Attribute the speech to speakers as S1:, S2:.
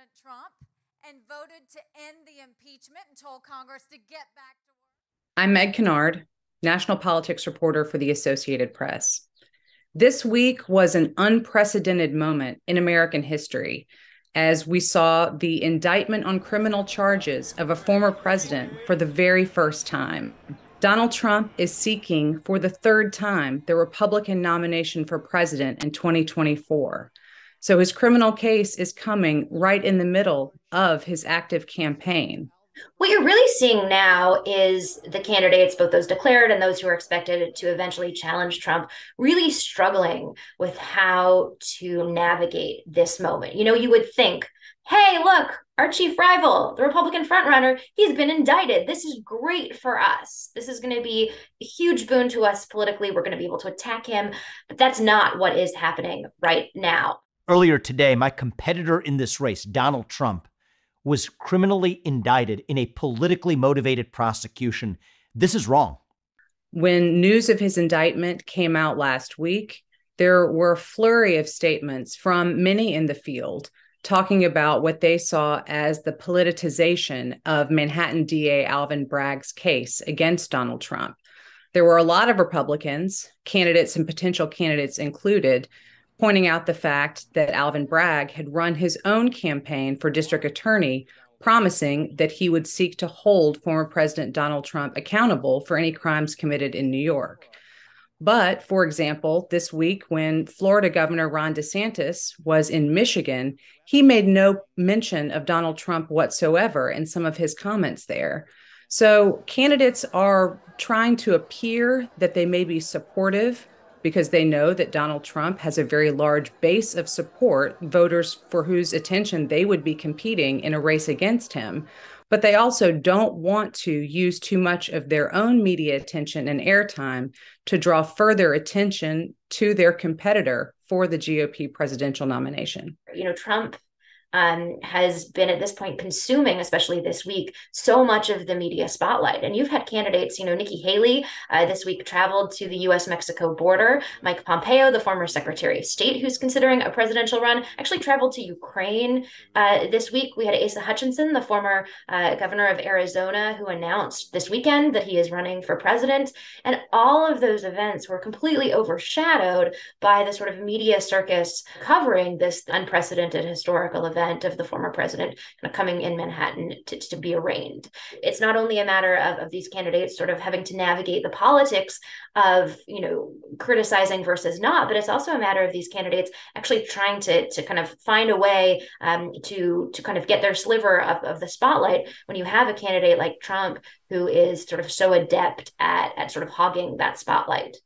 S1: President Trump and voted to end the impeachment and told Congress to get back to work.
S2: I'm Meg Kennard, national politics reporter for the Associated Press. This week was an unprecedented moment in American history as we saw the indictment on criminal charges of a former president for the very first time. Donald Trump is seeking for the third time the Republican nomination for president in 2024. So his criminal case is coming right in the middle of his active campaign.
S3: What you're really seeing now is the candidates, both those declared and those who are expected to eventually challenge Trump, really struggling with how to navigate this moment. You know, you would think, hey, look, our chief rival, the Republican frontrunner, he's been indicted. This is great for us. This is going to be a huge boon to us politically. We're going to be able to attack him. But that's not what is happening right now.
S4: Earlier today, my competitor in this race, Donald Trump, was criminally indicted in a politically motivated prosecution. This is wrong.
S2: When news of his indictment came out last week, there were a flurry of statements from many in the field talking about what they saw as the politicization of Manhattan DA Alvin Bragg's case against Donald Trump. There were a lot of Republicans, candidates and potential candidates included, pointing out the fact that Alvin Bragg had run his own campaign for district attorney, promising that he would seek to hold former President Donald Trump accountable for any crimes committed in New York. But, for example, this week when Florida Governor Ron DeSantis was in Michigan, he made no mention of Donald Trump whatsoever in some of his comments there. So candidates are trying to appear that they may be supportive because they know that Donald Trump has a very large base of support, voters for whose attention they would be competing in a race against him. But they also don't want to use too much of their own media attention and airtime to draw further attention to their competitor for the GOP presidential nomination.
S3: You know, Trump has been at this point consuming, especially this week, so much of the media spotlight. And you've had candidates, you know, Nikki Haley this week traveled to the U.S Mexico border. Mike Pompeo, the former Secretary of State who's considering a presidential run, actually traveled to Ukraine this week. We had Asa Hutchinson, the former governor of Arizona, who announced this weekend that he is running for president. And all of those events were completely overshadowed by the sort of media circus covering this unprecedented historical event of the former president kind of coming in Manhattan to be arraigned. It's not only a matter of these candidates sort of having to navigate the politics of, you know, criticizing versus not, but it's also a matter of these candidates actually trying to kind of find a way to kind of get their sliver of the spotlight when you have a candidate like Trump who is sort of so adept at sort of hogging that spotlight.